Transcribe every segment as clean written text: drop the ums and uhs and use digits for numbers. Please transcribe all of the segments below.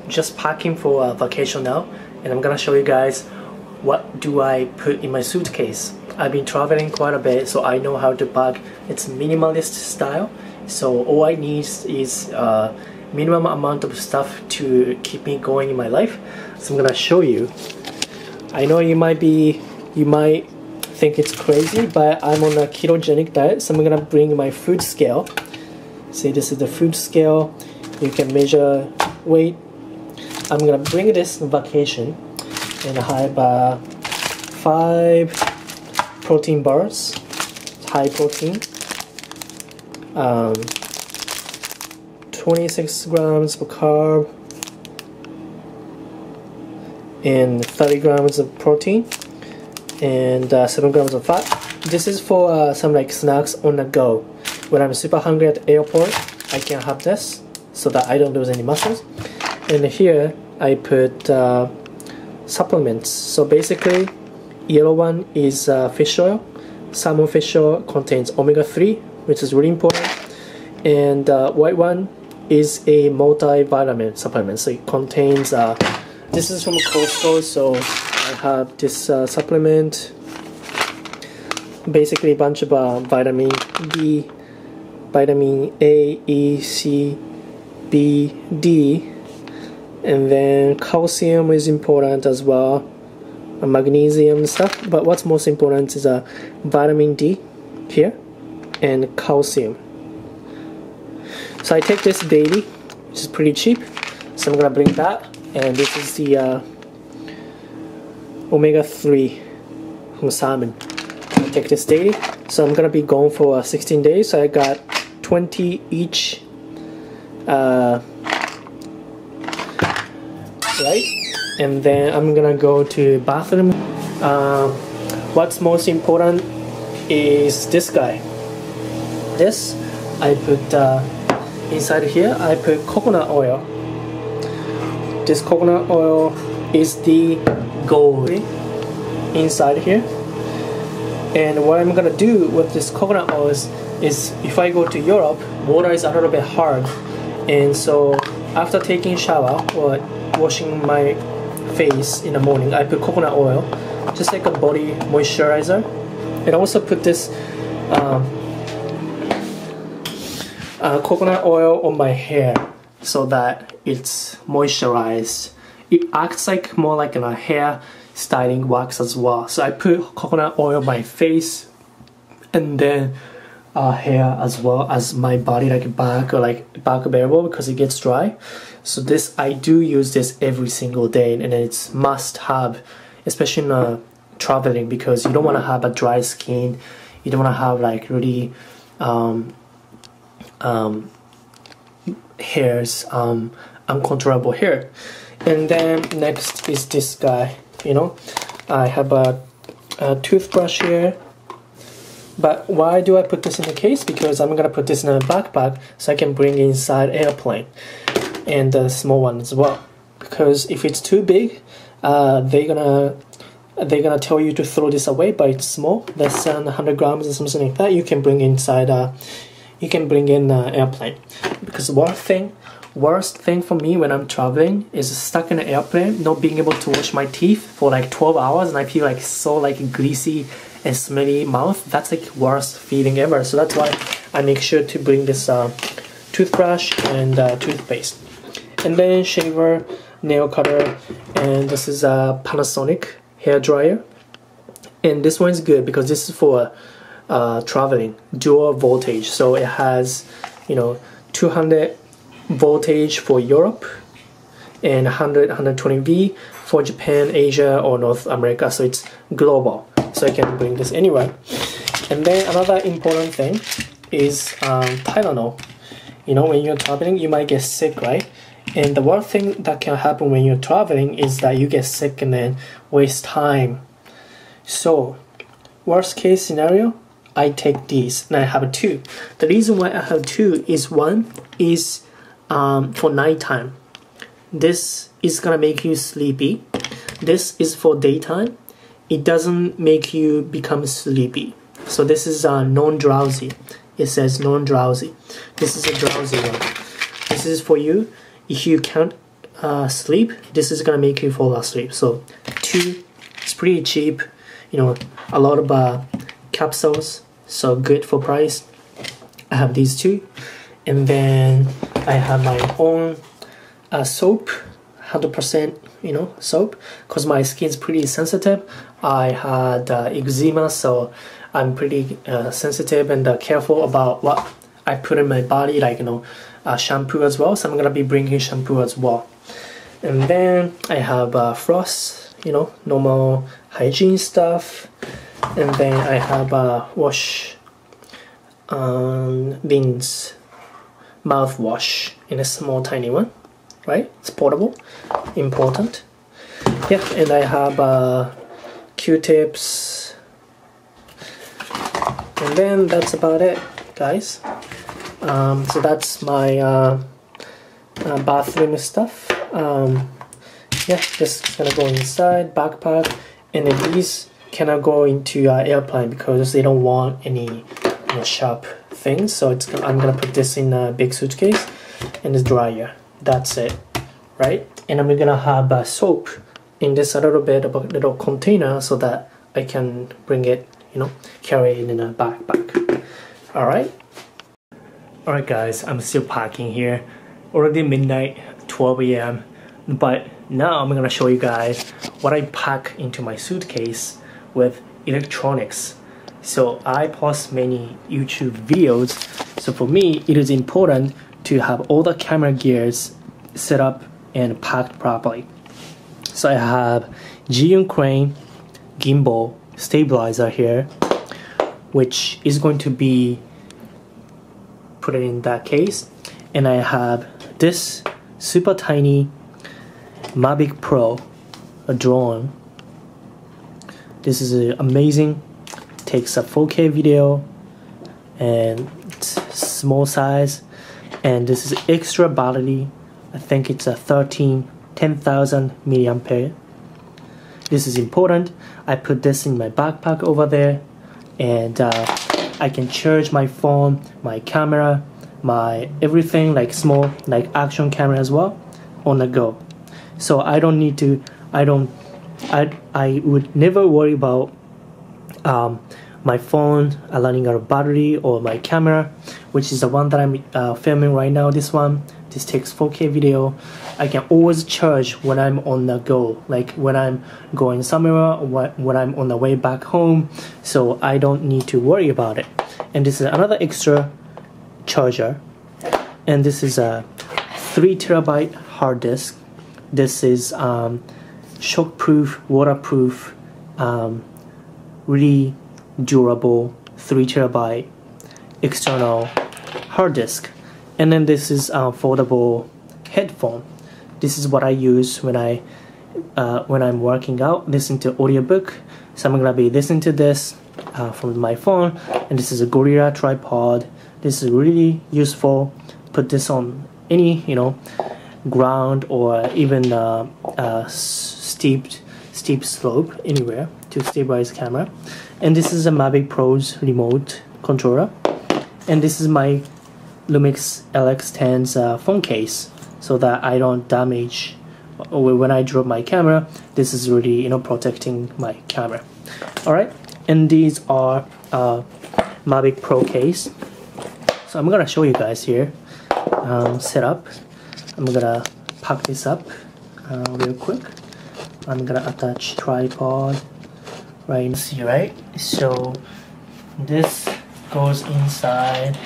just packing for a vacation now, and I'm gonna show you guys what do I put in my suitcase. I've been traveling quite a bit, so I know how to pack. It's minimalist style, so all I need is minimum amount of stuff to keep me going in my life. So I'm gonna show you. I know you might think it's crazy, but I'm on a ketogenic diet, so I'm gonna bring my food scale. See, this is the food scale. You can measure weight. I'm gonna bring this on vacation, and I have 5 protein bars, high protein, 26 grams of carb, and 30 grams of protein, and 7 grams of fat. This is for some like snacks on the go. When I'm super hungry at the airport, I can have this so that I don't lose any muscles. And here I put supplements. So basically, yellow one is fish oil. Salmon fish oil contains omega-3, which is really important. And white one is a multivitamin supplement. So it contains, this is from Costco, so I have this supplement. Basically a bunch of vitamin B, vitamin A, E, C, B, D, and then calcium is important as well, magnesium and stuff, but what's most important is vitamin D here and calcium. So I take this daily, which is pretty cheap, so I'm gonna bring that, and this is the omega-3 from salmon. I take this daily, so I'm gonna be gone for 16 days, so I got 20 each, right? And then I'm gonna go to bathroom. What's most important is this guy. This I put inside here. I put coconut oil. This coconut oil is the gold inside here. And what I'm gonna do with this coconut oil is if I go to Europe, water is a little bit hard, and so after taking a shower or washing my face in the morning, I put coconut oil, just like a body moisturizer, and also put this coconut oil on my hair so that it's moisturized. It acts like more like a hair styling wax as well. So I put coconut oil on my face and then hair as well as my body, like back or like back bearable, because it gets dry. So this, I do use this every single day, and it's must have, especially in traveling, because you don't want to have a dry skin. You don't want to have like really hairs, uncontrollable hair. And then next is this guy. You know, I have a toothbrush here. But why do I put this in the case? Because I'm gonna put this in a backpack so I can bring inside airplane, and the small one as well. Because if it's too big, they're gonna tell you to throw this away. But it's small, less than 100 grams or something like that. You can bring inside. You can bring in airplane. Because worst thing for me when I'm traveling is stuck in an airplane, not being able to wash my teeth for like 12 hours, and I feel like so like greasy and smelly mouth. That's like worst feeling ever. So that's why I make sure to bring this toothbrush and toothpaste, and then shaver, nail cutter, and this is a Panasonic hair dryer. And this one is good because this is for traveling, dual voltage. So it has, 200 voltage for Europe and 120V for Japan, Asia, or North America. So it's global, so I can bring this anywhere. And then another important thing is Tylenol. When you're traveling, you might get sick, right? And the worst thing that can happen when you're traveling is that you get sick and then waste time. So worst case scenario, I take these, and I have 2. The reason why I have 2 is, one is for nighttime. This is gonna make you sleepy. This is for daytime. It doesn't make you become sleepy. So this is non-drowsy. It says non-drowsy. This is a drowsy one. This is for you if you can't sleep, this is gonna make you fall asleep. So 2, it's pretty cheap, you know, a lot of capsules, so good for price. I have these 2, and then I have my own soap, 100% you know soap, because my skin's pretty sensitive. I had eczema, so I'm pretty sensitive and careful about what I put in my body, like, you know, shampoo as well. So I'm gonna be bringing shampoo as well. And then I have floss, you know, normal hygiene stuff. And then I have wash Lin's mouthwash in a small tiny one, right? It's portable, important. Yeah, and I have Q-tips. And then that's about it, guys. So that's my bathroom stuff. Yeah, just gonna go inside, backpack, and then these cannot go into airplane because they don't want any sharp things. So I'm gonna put this in a big suitcase and this dryer. That's it, right? And I'm gonna have soap in this a little bit of a little container so that I can bring it, you know, carry it in a backpack. All right. Alright guys, I'm still packing here. Already midnight, 12 a.m. But now I'm gonna show you guys what I pack into my suitcase with electronics. So I post many YouTube videos. So for me, it is important to have all the camera gears set up and packed properly. So I have G-Yun crane, gimbal, stabilizer here, which is going to be put it in that case. And I have this super tiny Mavic Pro, a drone. This is amazing. Takes a 4K video and it's small size, and this is extra battery. I think it's a 10,000 milliampere. This is important. I put this in my backpack over there, and I can charge my phone, my camera, my everything, like small, like action camera as well, on the go. So I don't need to, I would never worry about my phone running out of battery, or my camera, which is the one that I'm filming right now. This one, this takes 4K video. I can always charge when I'm on the go, like when I'm going somewhere or when I'm on the way back home, so I don't need to worry about it. And this is another extra charger, and this is a 3 terabyte hard disk. This is shockproof, waterproof, really durable 3 terabyte external hard disk. And then this is foldable headphone. This is what I use when I'm working out, listen to audiobook. So I'm gonna be listening to this from my phone. And this is a Gorilla tripod. This is really useful. Put this on any, you know, ground or even steep slope, anywhere to stabilize camera. And this is a Mavic Pro's remote controller. And this is my Lumix LX10's phone case, so that I don't damage when I drop my camera. This is really, you know, protecting my camera. All right, and these are Mavic Pro case. So I'm gonna show you guys here setup. I'm gonna pack this up real quick. I'm gonna attach tripod right here, right? So this goes inside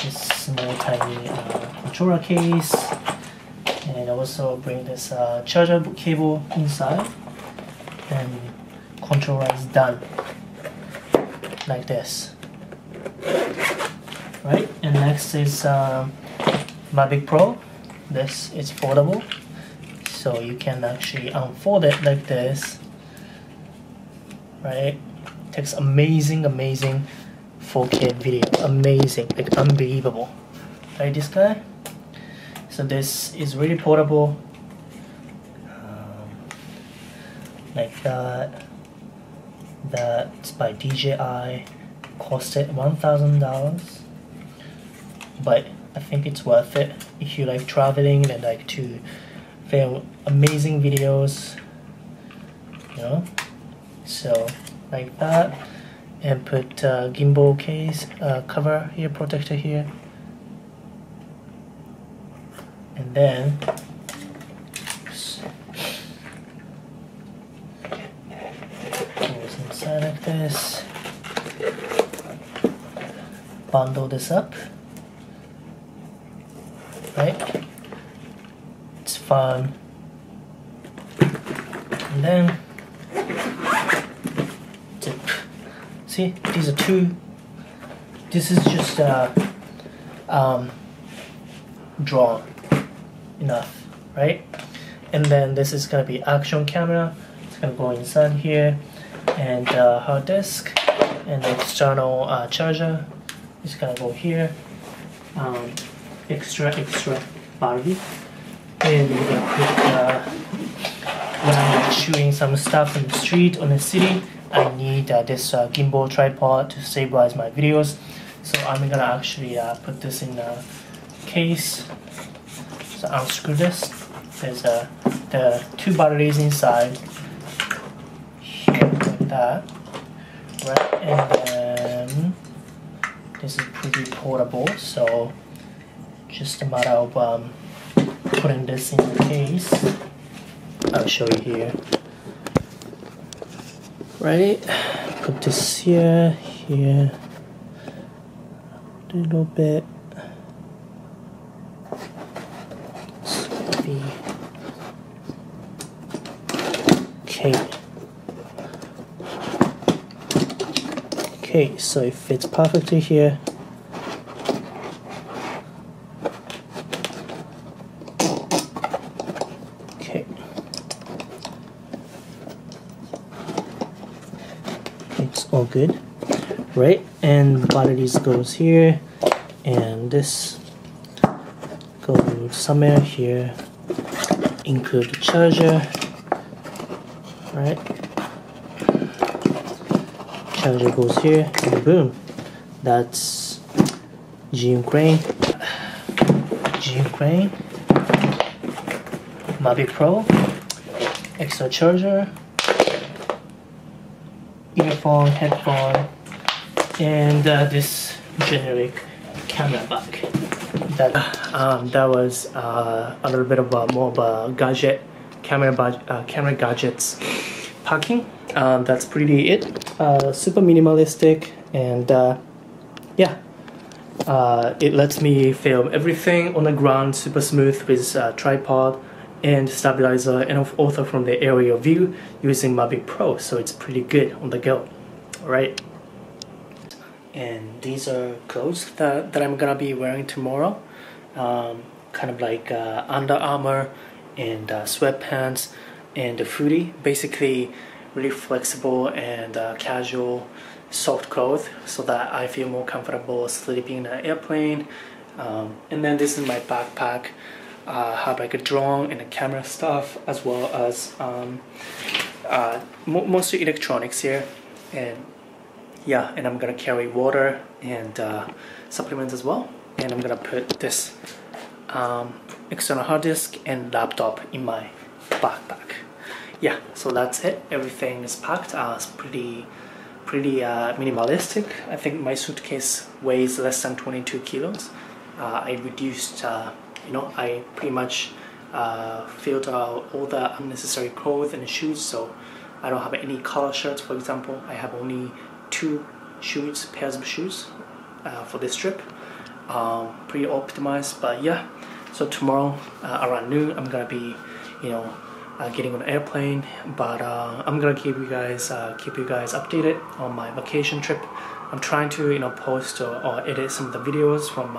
this small tiny controller case, and also bring this charger cable inside, and controller is done like this, right? And next is Mavic Pro. This is foldable, so you can actually unfold it like this, right? Takes amazing 4K video, amazing, like unbelievable, right? This guy. So this is really portable, like that. That's by DJI, costed $1,000, but I think it's worth it if you like traveling and like to film amazing videos, so like that, and put gimbal case cover here, protector here, and then goes inside like this. Bundle this up, right? It's fun. And then zip. See, these are two. This is just drawn enough, right? And then this is gonna be action camera. It's gonna go inside here, and hard disk, and the external charger. It's gonna go here. Extra battery, and we're gonna put when I'm shooting some stuff in the street on the city, I need this gimbal tripod to stabilize my videos. So I'm gonna actually put this in a case. So unscrew this. There's the two batteries inside here, like that, right? And then this is pretty portable, so just a matter of putting this in the case. I'll show you here. Right, put this here, a little bit. Okay, so it fits perfectly here. Okay. It's all good, right? And batteries goes here, and this goes somewhere here. Include the charger, right? Charger goes here, and boom, that's G-Crane, Mavic Pro, extra charger, earphone, headphone, and this generic camera bag. That was a little bit of more of a gadget, camera gadgets packing. That's pretty it. Super minimalistic, and yeah, it lets me film everything on the ground super smooth with tripod and stabilizer, and also from the aerial view using Mavic Pro, so it's pretty good on the go. Alright, and these are clothes that I'm gonna be wearing tomorrow, kind of like Under Armour and sweatpants and a hoodie, basically really flexible and casual, soft clothes, so that I feel more comfortable sleeping in an airplane. And then this is my backpack. Have like a drone and a camera stuff, as well as mostly electronics here. And yeah, and I'm gonna carry water and supplements as well. And I'm gonna put this external hard disk and laptop in my backpack. Yeah, so that's it. Everything is packed. It's pretty minimalistic. I think my suitcase weighs less than 22 kilos. I reduced, I pretty much filtered out all the unnecessary clothes and shoes, so I don't have any color shirts, for example. I have only two pairs of shoes for this trip. Pretty optimized, but yeah. So tomorrow around noon, I'm gonna be, getting on an airplane, but I'm gonna keep you guys updated on my vacation trip. I'm trying to post or edit some of the videos from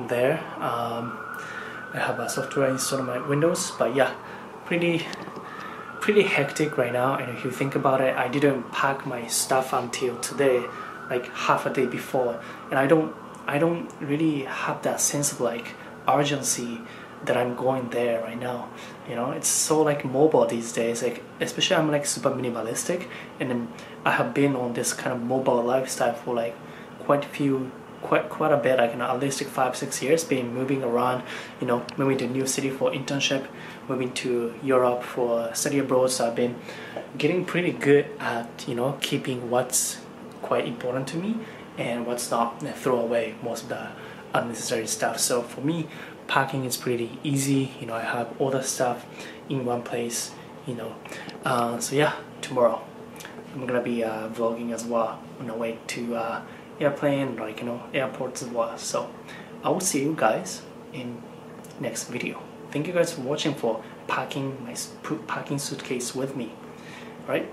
there. I have a software installed on my Windows, but yeah, pretty hectic right now. And if you think about it, I didn't pack my stuff until today, like half a day before, and I don't really have that sense of like urgency that I'm going there right now. It's so like mobile these days, like especially I'm like super minimalistic, and then I have been on this kind of mobile lifestyle for like quite a few quite a bit, like at least like 5-6 years, been moving around, moving to a new city for internship, moving to Europe for study abroad. So I've been getting pretty good at keeping what's quite important to me and what's not, and throw away most of the unnecessary stuff. So for me, packing is pretty easy. I have all the stuff in one place. So yeah, tomorrow I'm gonna be vlogging as well on the way to airplane, airports as well. So I will see you guys in next video. Thank you guys for watching, for packing suitcase with me. All right,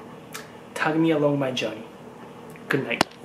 tag me along my journey. Good night.